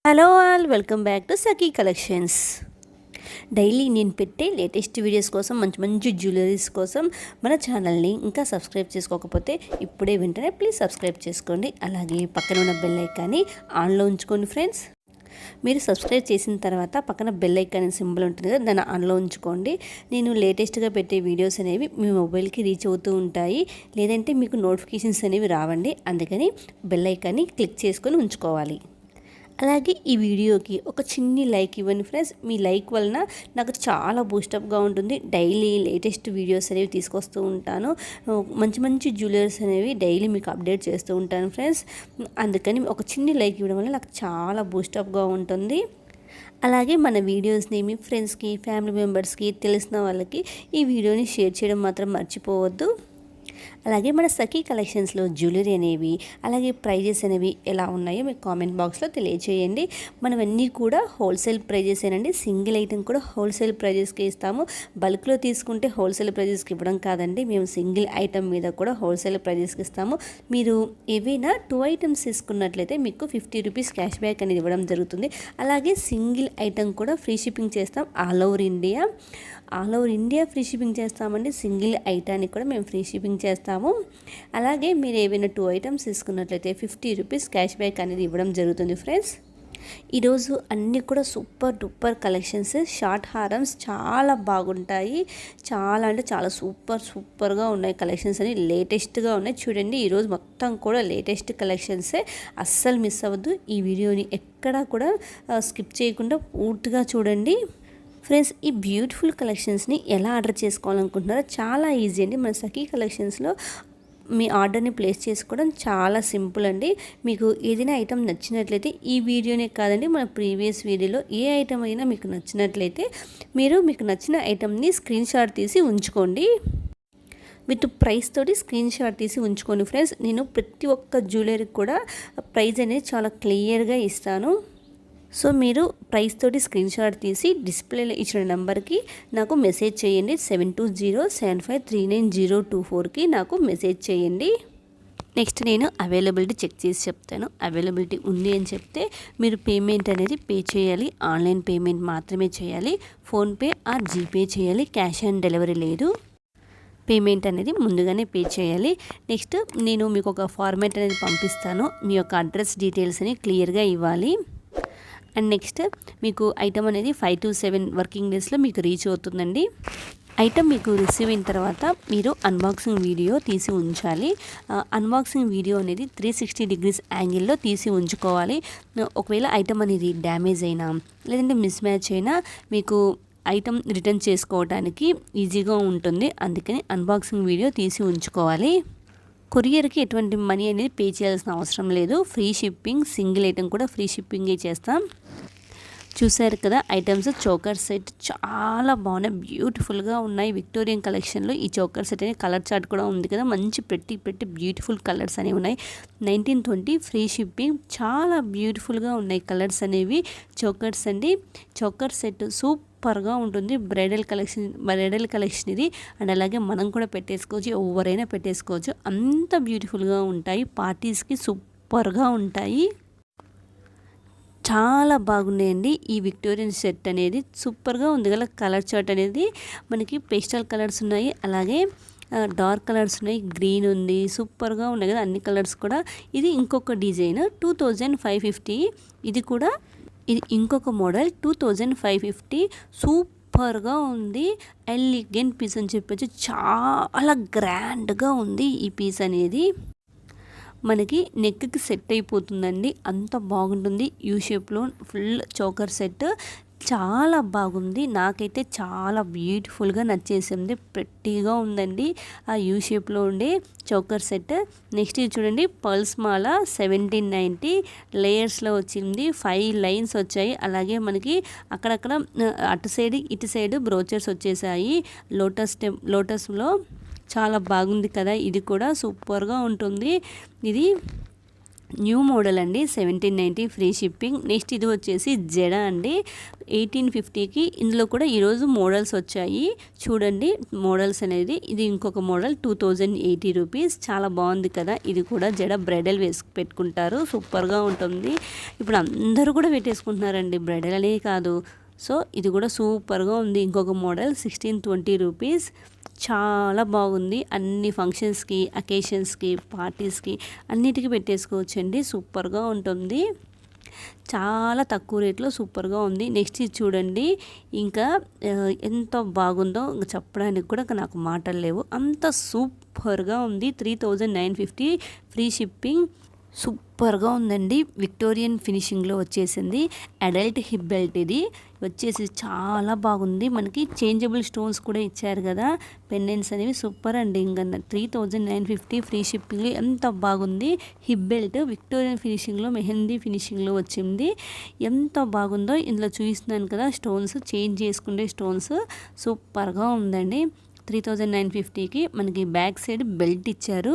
Hello all, welcome back to Sakhi collections. Daily నేను పెట్టే latest videos కోసం మంచి మంచి జ్యువెలరీస్ కోసం మన ఛానల్ని ఇంకా సబ్స్క్రైబ్ చేసుకోకపోతే ఇప్పుడే వెంటనే ప్లీజ్ సబ్స్క్రైబ్ చేసుకోండి. అలాగే పక్కన ఉన్న బెల్ ఐకాన్ని ఆన్లో ఉంచుకోండి ఫ్రెండ్స్. మీరు సబ్స్క్రైబ్ చేసిన తర్వాత పక్కన బెల్ ఐకాన్ సింబల్ ఉంటుంది కదా, దాన్ని ఆన్లో ఉంచుకోండి. నేను లేటెస్ట్గా పెట్టే వీడియోస్ అనేవి మీ మొబైల్కి రీచ్ అవుతూ ఉంటాయి, లేదంటే మీకు నోటిఫికేషన్స్ అనేవి రావండి. అందుకని బెల్ ఐకాన్ని క్లిక్ చేసుకొని ఉంచుకోవాలి. అలాగే ఈ వీడియోకి ఒక చిన్ని లైక్ ఇవ్వండి ఫ్రెండ్స్. మీ లైక్ వలన నాకు చాలా బూస్టప్గా ఉంటుంది. డైలీ లేటెస్ట్ వీడియోస్ అనేవి తీసుకొస్తూ ఉంటాను. మంచి మంచి జ్యువెలరీస్ అనేవి డైలీ మీకు అప్డేట్ చేస్తూ ఉంటాను ఫ్రెండ్స్. అందుకని ఒక చిన్ని లైక్ ఇవ్వడం వల్ల నాకు చాలా బూస్టప్గా ఉంటుంది. అలాగే మన వీడియోస్ని మీ ఫ్రెండ్స్కి, ఫ్యామిలీ మెంబర్స్కి, తెలిసిన వాళ్ళకి ఈ వీడియోని షేర్ చేయడం మాత్రం మర్చిపోవద్దు. అలాగే మన సఖీ కలెక్షన్స్లో జ్యువెలరీ అనేవి, అలాగే ప్రైజెస్ అనేవి ఎలా ఉన్నాయో మీకు కామెంట్ బాక్స్లో తెలియజేయండి. మనవన్నీ కూడా హోల్సేల్ ప్రైజెసేనండి. సింగిల్ ఐటెం కూడా హోల్సేల్ ప్రైజెస్కి ఇస్తాము. బల్క్లో తీసుకుంటే హోల్సేల్ ప్రైజెస్కి ఇవ్వడం కాదండి, మేము సింగిల్ ఐటెం మీద కూడా హోల్సేల్ ప్రైజెస్కి ఇస్తాము. మీరు ఏవైనా 2 ఐటమ్స్ తీసుకున్నట్లయితే మీకు 50 రూపీస్ క్యాష్ బ్యాక్ అనేది ఇవ్వడం జరుగుతుంది. అలాగే సింగిల్ ఐటెం కూడా ఫ్రీ షిప్పింగ్ చేస్తాం. All over India free shipping చేస్తామండి. సింగిల్ ఐటానికి కూడా మేము ఫ్రీ షిప్పింగ్ చేస్తాము. అలాగే మీరు ఏవైనా 2 ఐటమ్స్ తీసుకున్నట్లయితే 50 రూపీస్ క్యాష్ బ్యాక్ అనేది ఇవ్వడం జరుగుతుంది ఫ్రెండ్స్. ఈరోజు అన్నీ కూడా సూపర్ డూపర్ కలెక్షన్స్. షార్ట్ హారమ్స్ చాలా బాగుంటాయి. చాలా అంటే చాలా సూపర్గా ఉన్నాయి కలెక్షన్స్ అని, లేటెస్ట్గా ఉన్నాయి. చూడండి, ఈరోజు మొత్తం కూడా లేటెస్ట్ కలెక్షన్సే. అస్సలు మిస్ అవ్వద్దు. ఈ వీడియోని ఎక్కడా కూడా స్కిప్ చేయకుండా పూర్తిగా చూడండి ఫ్రెండ్స్. ఈ బ్యూటిఫుల్ కలెక్షన్స్ని ఎలా ఆర్డర్ చేసుకోవాలనుకుంటున్నారో చాలా ఈజీ అండి. మన సఖీ కలెక్షన్స్లో మీ ఆర్డర్ని ప్లేస్ చేసుకోవడం చాలా సింపుల్ అండి. మీకు ఏదైనా ఐటెం నచ్చినట్లయితే ఈ వీడియోనే కాదండి, మన ప్రీవియస్ వీడియోలో ఏ ఐటెం అయినా మీకు నచ్చినట్లయితే మీకు నచ్చిన ఐటెంని స్క్రీన్ షాట్ తీసి ఉంచుకోండి. విత్ ప్రైస్ తోటి స్క్రీన్ షాట్ తీసి ఉంచుకోండి ఫ్రెండ్స్. నేను ప్రతి ఒక్క జ్యువెలరీకి కూడా ప్రైస్ అనేది చాలా క్లియర్గా ఇస్తాను. సో మీరు ప్రైస్ తోటి స్క్రీన్ షాట్ తీసి డిస్ప్లేలో ఇచ్చిన నెంబర్కి నాకు మెసేజ్ చేయండి. 7207539024కి నాకు మెసేజ్ చేయండి. నెక్స్ట్ నేను అవైలబిలిటీ చెక్ చేసి చెప్తాను. అవైలబిలిటీ ఉంది అని చెప్తే మీరు పేమెంట్ అనేది పే చేయాలి. ఆన్లైన్ పేమెంట్ మాత్రమే చేయాలి. ఫోన్పే ఆర్ జీపే చేయాలి. క్యాష్ ఆన్ డెలివరీ లేదు. పేమెంట్ అనేది ముందుగానే పే చేయాలి. నెక్స్ట్ నేను మీకు ఒక ఫార్మాట్ అనేది పంపిస్తాను. మీ యొక్క అడ్రస్ డీటెయిల్స్ అని క్లియర్గా ఇవ్వాలి. అండ్ నెక్స్ట్ మీకు ఐటమ్ అనేది 5 to 7 వర్కింగ్ డేస్లో మీకు రీచ్ అవుతుందండి. ఐటమ్ మీకు రిసీవ్ అయిన తర్వాత మీరు అన్బాక్సింగ్ వీడియో తీసి ఉంచాలి. అన్బాక్సింగ్ వీడియో అనేది 360 degrees యాంగిల్లో తీసి ఉంచుకోవాలి. ఒకవేళ ఐటమ్ అనేది డ్యామేజ్ అయినా లేదంటే మిస్ మ్యాచ్ అయినా మీకు ఐటమ్ రిటర్న్ చేసుకోవడానికి ఈజీగా ఉంటుంది. అందుకని అన్బాక్సింగ్ వీడియో తీసి ఉంచుకోవాలి. కొరియర్కి ఎటువంటి మనీ అనేది పే చేయాల్సిన అవసరం లేదు. ఫ్రీ షిప్పింగ్, సింగిల్ ఐటెం కూడా ఫ్రీ షిప్పింగే చేస్తాం. చూసారు కదా, ఐటమ్స్ చోకర్ సెట్ చాలా బాగున్నాయి, బ్యూటిఫుల్గా ఉన్నాయి. విక్టోరియన్ కలెక్షన్లో ఈ చోకర్ సెట్ అనే కలర్ చార్ట్ కూడా ఉంది కదా, మంచి పెట్టి బ్యూటిఫుల్ కలర్స్ అనేవి ఉన్నాయి. 1920 ఫ్రీ షిప్పింగ్. చాలా బ్యూటిఫుల్గా ఉన్నాయి కలర్స్ అనేవి. చోకర్స్ అండి. చోకర్ సెట్ సూపర్గా ఉంటుంది. బ్రైడల్ కలెక్షన్ ఇది. అండ్ అలాగే మనం కూడా పెట్టేసుకోవచ్చు, ఎవరైనా పెట్టేసుకోవచ్చు. అంత బ్యూటిఫుల్గా ఉంటాయి. పార్టీస్కి సూపర్గా ఉంటాయి. చాలా బాగున్నాయండి. ఈ విక్టోరియన్ సెట్ అనేది సూపర్గా ఉంది కదా. కలర్ చార్ట్ అనేది మనకి పేస్టల్ కలర్స్ ఉన్నాయి, అలాగే డార్క్ కలర్స్ ఉన్నాయి, గ్రీన్ ఉంది. సూపర్గా ఉన్నాయి కదా అన్ని కలర్స్ కూడా. ఇది ఇంకొక డిజైన్ 2550. ఇది ఇంకొక మోడల్ 2550. సూపర్గా ఉంది. ఎలిగెంట్ పీస్ అని చెప్పొచ్చు. చాలా గ్రాండ్గా ఉంది ఈ పీస్ అనేది. మనకి నెక్కి సెట్ అయిపోతుందండి, అంత బాగుంటుంది. యూ షేప్లో ఫుల్ చోకర్ సెట్ చాలా బాగుంది. నాకైతే చాలా బ్యూటిఫుల్గా నచ్చేసింది. ప్రెట్టీగా ఉందండి ఆ యూ షేప్లో ఉండే చోకర్ సెట్. నెక్స్ట్ ఇది చూడండి, పల్స్ మాల 1790 లేయర్స్లో వచ్చింది. 5 లైన్స్ వచ్చాయి. అలాగే మనకి అక్కడక్కడ అటు సైడ్ ఇటు సైడ్ బ్రోచర్స్ వచ్చేసాయి. లోటస్లో చాలా బాగుంది కదా. ఇది కూడా సూపర్గా ఉంటుంది. ఇది న్యూ మోడల్ అండి, 1790 ఫ్రీ షిప్పింగ్. నెక్స్ట్ ఇది వచ్చేసి జడ అండి, 1850కి. ఇందులో కూడా ఈరోజు మోడల్స్ వచ్చాయి చూడండి. మోడల్స్ అనేది ఇది ఇంకొక మోడల్, 2080 రూపీస్. చాలా బాగుంది కదా. ఇది కూడా జడ బ్రైడల్ పెట్టుకుంటారు, సూపర్గా ఉంటుంది. ఇప్పుడు అందరూ కూడా పెట్టేసుకుంటున్నారండి, బ్రైడల్ అనే కాదు. సో ఇది కూడా సూపర్గా ఉంది. ఇంకొక మోడల్ 1620 రూపీస్. చాలా బాగుంది. అన్ని ఫంక్షన్స్కి, అకేషన్స్కి, పార్టీస్కి అన్నిటికీ పెట్టేసుకోవచ్చండి, సూపర్గా ఉంటుంది. చాలా తక్కువ రేట్లో సూపర్గా ఉంది. నెక్స్ట్ ఇది చూడండి, ఇంకా ఎంత బాగుందో చెప్పడానికి కూడా నాకు మాటలు లేవు, అంత సూపర్గా ఉంది. 3950 ఫ్రీ షిప్పింగ్. సూపర్గా ఉందండి. విక్టోరియన్ ఫినిషింగ్లో వచ్చేసింది. అడల్ట్ హిప్ బెల్ట్ ఇది వచ్చేసి చాలా బాగుంది. మనకి చేంజబుల్ స్టోన్స్ కూడా ఇచ్చారు కదా, పెండెంట్స్ అనేవి సూపర్ అండి. ఇంకా 3950 ఫ్రీ షిప్పింగ్లో ఎంత బాగుంది. హిప్ బెల్ట్ విక్టోరియన్ ఫినిషింగ్లో, మెహందీ ఫినిషింగ్లో వచ్చింది. ఎంత బాగుందో ఇందులో చూపిస్తున్నాను కదా, స్టోన్స్ చేంజ్ చేసుకునే స్టోన్స్ సూపర్గా ఉందండి. 3950కి మనకి బ్యాక్ సైడ్ బెల్ట్ ఇచ్చారు.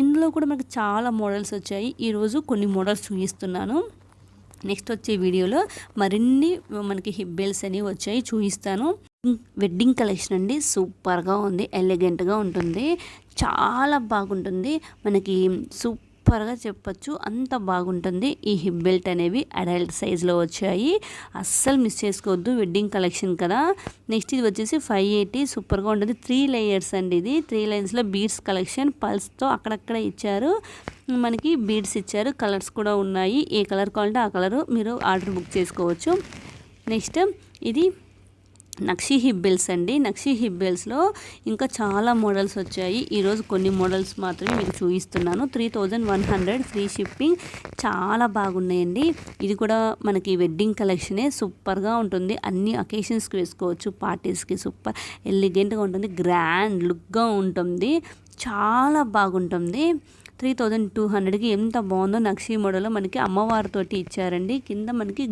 ఇందులో కూడా మనకి చాలా మోడల్స్ వచ్చాయి. ఈరోజు కొన్ని మోడల్స్ చూపిస్తున్నాను. నెక్స్ట్ వచ్చే వీడియోలో మరిన్ని మనకి హిప్ బెల్ట్స్ అనేవి వచ్చాయి, చూపిస్తాను. వెడ్డింగ్ కలెక్షన్ అండి, సూపర్గా ఉంది, ఎలిగెంట్గా ఉంటుంది, చాలా బాగుంటుంది. మనకి సూపర్గా చెప్పచ్చు, అంత బాగుంటుంది. ఈ హిప్ బెల్ట్ అనేవి అడల్ట్ సైజ్లో వచ్చాయి, అస్సలు మిస్ చేసుకోవద్దు. వెడ్డింగ్ కలెక్షన్ కదా. నెక్స్ట్ ఇది వచ్చేసి 580, సూపర్గా ఉంటుంది. 3 లేయర్స్ అండి ఇది. 3 లైన్స్లో బీడ్స్ కలెక్షన్, పల్స్తో అక్కడక్కడ ఇచ్చారు. మనకి బీడ్స్ ఇచ్చారు, కలర్స్ కూడా ఉన్నాయి. ఏ కలర్ కావాలంటే ఆ కలరు మీరు ఆర్డర్ బుక్ చేసుకోవచ్చు. నెక్స్ట్ ఇది నక్షి హిప్ బెల్ట్స్ అండి. నక్షి హిప్ బెల్ట్స్లో ఇంకా చాలా మోడల్స్ వచ్చాయి. ఈరోజు కొన్ని మోడల్స్ మాత్రమే మీకు చూపిస్తున్నాను. 3100 ఫ్రీ షిప్పింగ్. చాలా బాగున్నాయండి. ఇది కూడా మనకి వెడ్డింగ్ కలెక్షనే, సూపర్గా ఉంటుంది. అన్ని అకేషన్స్కి వేసుకోవచ్చు, పార్టీస్కి సూపర్ ఎలిగెంట్గా ఉంటుంది, గ్రాండ్ లుక్గా ఉంటుంది, చాలా బాగుంటుంది. 3200కి ఎంత బాగుందో. నక్షి మోడల్లో మనకి అమ్మవారితోటి ఇచ్చారండి. కింద మనకి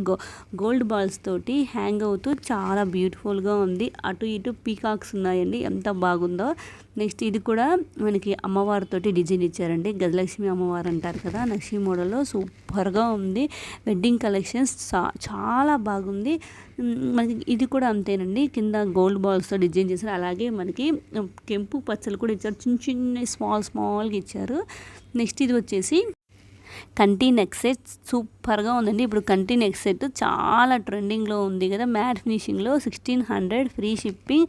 గోల్డ్ బాల్స్ తోటి హ్యాంగ్ అవుతూ చాలా బ్యూటిఫుల్గా ఉంది. అటు ఇటు పీకాక్స్ ఉన్నాయండి, ఎంత బాగుందో. నెక్స్ట్ ఇది కూడా మనకి అమ్మవారితోటి డిజైన్ ఇచ్చారండి, గజలక్ష్మి అమ్మవారు అంటారు కదా. నక్షి మోడల్లో సూపర్గా ఉంది. వెడ్డింగ్ కలెక్షన్స్ చాలా బాగుంది. మనకి ఇది కూడా అంతేనండి, కింద గోల్డ్ బాల్స్తో డిజైన్ చేశారు. అలాగే మనకి కెంపు పచ్చలు కూడా ఇచ్చారు, చిన్న చిన్న స్మాల్గా ఇచ్చారు. నెక్స్ట్ ఇది వచ్చేసి కంటి నెక్ సెట్, సూపర్గా ఉందండి. ఇప్పుడు కంటి నెక్ సెట్ చాలా ట్రెండింగ్లో ఉంది కదా, మ్యాట్ ఫినిషింగ్లో 1600 ఫ్రీ షిప్పింగ్.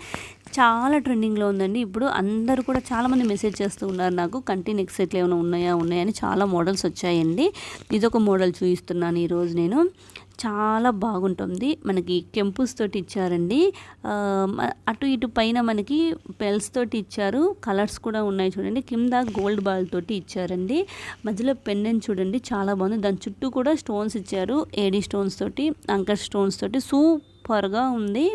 చాలా ట్రెండింగ్లో ఉందండి. ఇప్పుడు అందరూ కూడా చాలామంది మెసేజ్ చేస్తూ ఉన్నారు నాకు, కంటి నెక్ సెట్లు ఏమైనా ఉన్నాయని. చాలా మోడల్స్ వచ్చాయండి. ఇదొక మోడల్ చూపిస్తున్నాను ఈరోజు నేను. చాలా బాగుంటుంది. మనకి కెంపుస్ తోటి ఇచ్చారండి, అటు ఇటు పైన మనకి పెల్స్ తోటి ఇచ్చారు, కలర్స్ కూడా ఉన్నాయి చూడండి. కింద గోల్డ్ బాల్ తోటి ఇచ్చారండి, మధ్యలో పెండెంట్ చూడండి, చాలా బాగుంది. దాని చుట్టూ కూడా స్టోన్స్ ఇచ్చారు, ఏడీ స్టోన్స్ తోటి, అంకర్ స్టోన్స్ తోటి, సూపర్గా ఉంది.